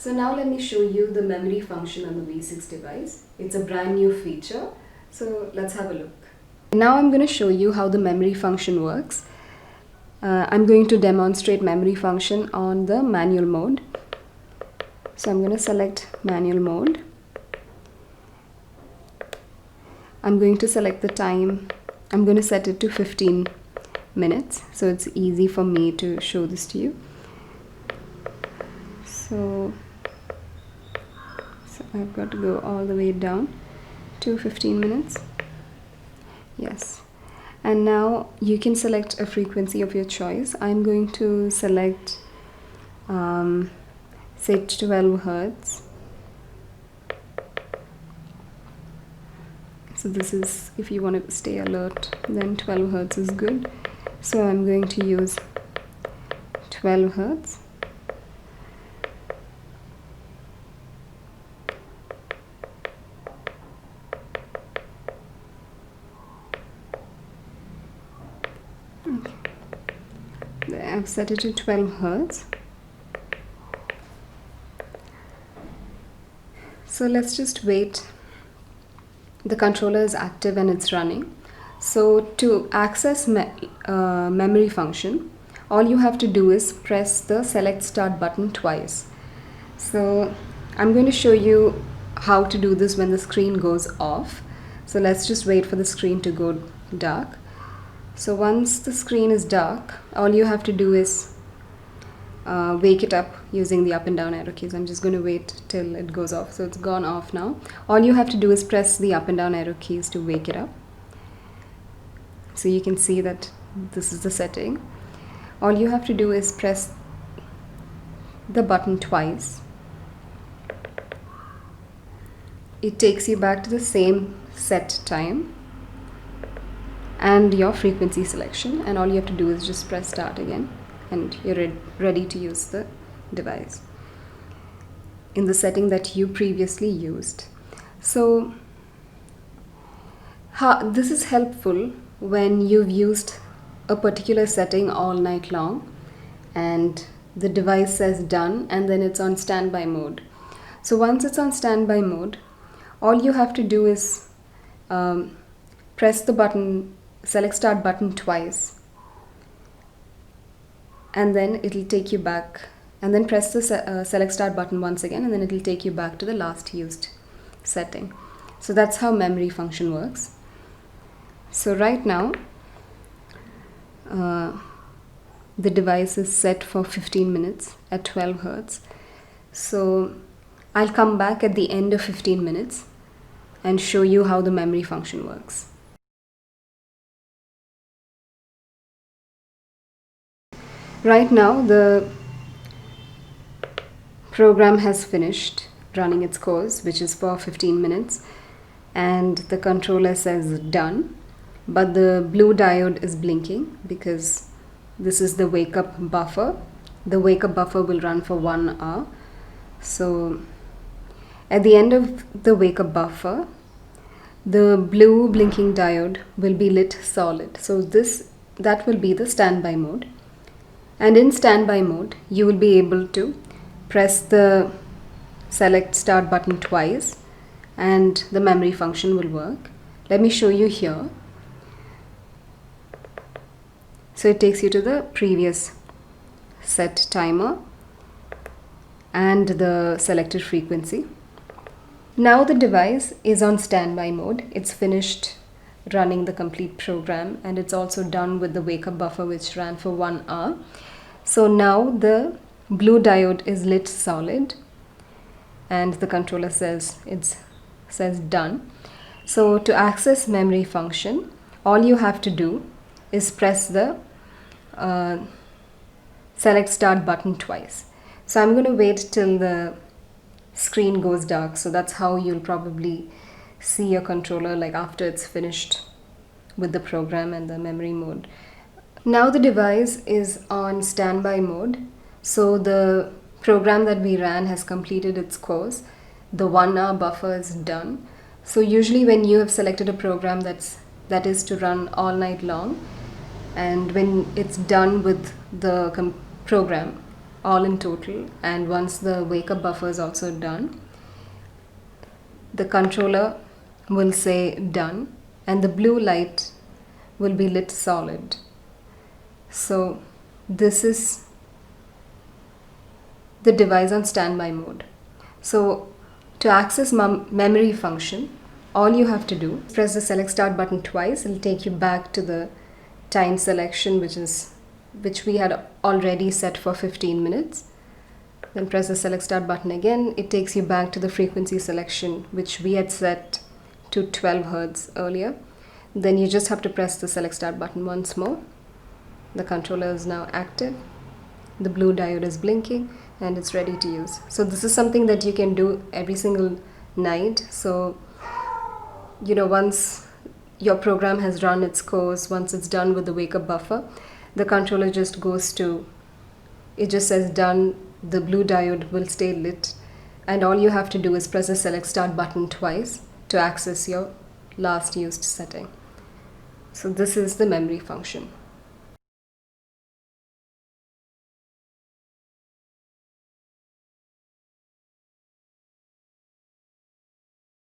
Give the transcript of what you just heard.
So now let me show you the memory function on the V6 device. It's a brand new feature. So let's have a look. Now I'm going to show you how the memory function works. I'm going to demonstrate memory function on the manual mode. So I'm going to select manual mode. I'm going to select the time. I'm going to set it to 15 minutes. So it's easy for me to show this to you. So I've got to go all the way down to 15 minutes. Yes. And now you can select a frequency of your choice. I'm going to select say 12 Hertz. So this is, if you want to stay alert, then 12 Hertz is good. So I'm going to use 12 Hertz. Okay. I've set it to 12 Hertz. So let's just wait. The controller is active and it's running. So to access memory function, all you have to do is press the select start button twice. So I'm going to show you how to do this when the screen goes off. So let's just wait for the screen to go dark. So once the screen is dark, all you have to do is wake it up using the up and down arrow keys. I'm just going to wait till it goes off. So it's gone off now. All you have to do is press the up and down arrow keys to wake it up. So you can see that this is the setting. All you have to do is press the button twice. It takes you back to the same set time and your frequency selection, and all you have to do is just press start again and you're ready to use the device in the setting that you previously used. So this is helpful when you've used a particular setting all night long and the device says done and then it's on standby mode. So once it's on standby mode, all you have to do is press the button, select start button twice, and then it'll take you back, and then press the select start button once again, and then it'll take you back to the last used setting. So that's how memory function works. So right now the device is set for 15 minutes at 12 Hertz. So I'll come back at the end of 15 minutes and show you how the memory function works. Right now the program has finished running its course, which is for 15 minutes, and the controller says done, but the blue diode is blinking because this is the wake up buffer. The wake up buffer will run for 1 hour. So at the end of the wake up buffer, the blue blinking diode will be lit solid. So that will be the standby mode. And in standby mode, you will be able to press the select start button twice and the memory function will work. Let me show you here. So it takes you to the previous set timer and the selected frequency. Now the device is on standby mode. It's finished running the complete program and it's also done with the wake up buffer, which ran for 1 hour. So now the blue diode is lit solid and the controller says done. So to access memory function, all you have to do is press the select start button twice. So I'm going to wait till the screen goes dark. So that's how you'll probably see your controller, like after it's finished with the program and the memory mode. Now the device is on standby mode. So the program that we ran has completed its course. The 1 hour buffer is done. So usually when you have selected a program that is to run all night long, and when it's done with the program, all in total, and once the wake up buffer is also done, the controller will say done and the blue light will be lit solid. So this is the device on standby mode. So to access memory function, all you have to do is press the select start button twice. It'll take you back to the time selection, which we had already set for 15 minutes. Then press the select start button again. It takes you back to the frequency selection, which we had set to 12 Hertz earlier. Then you just have to press the select start button once more. The controller is now active. The blue diode is blinking and it's ready to use. So this is something that you can do every single night. So, once your program has run its course, once it's done with the wake up buffer, the controller just says done, the blue diode will stay lit, and all you have to do is press the select start button twice to access your last used setting. So this is the memory function.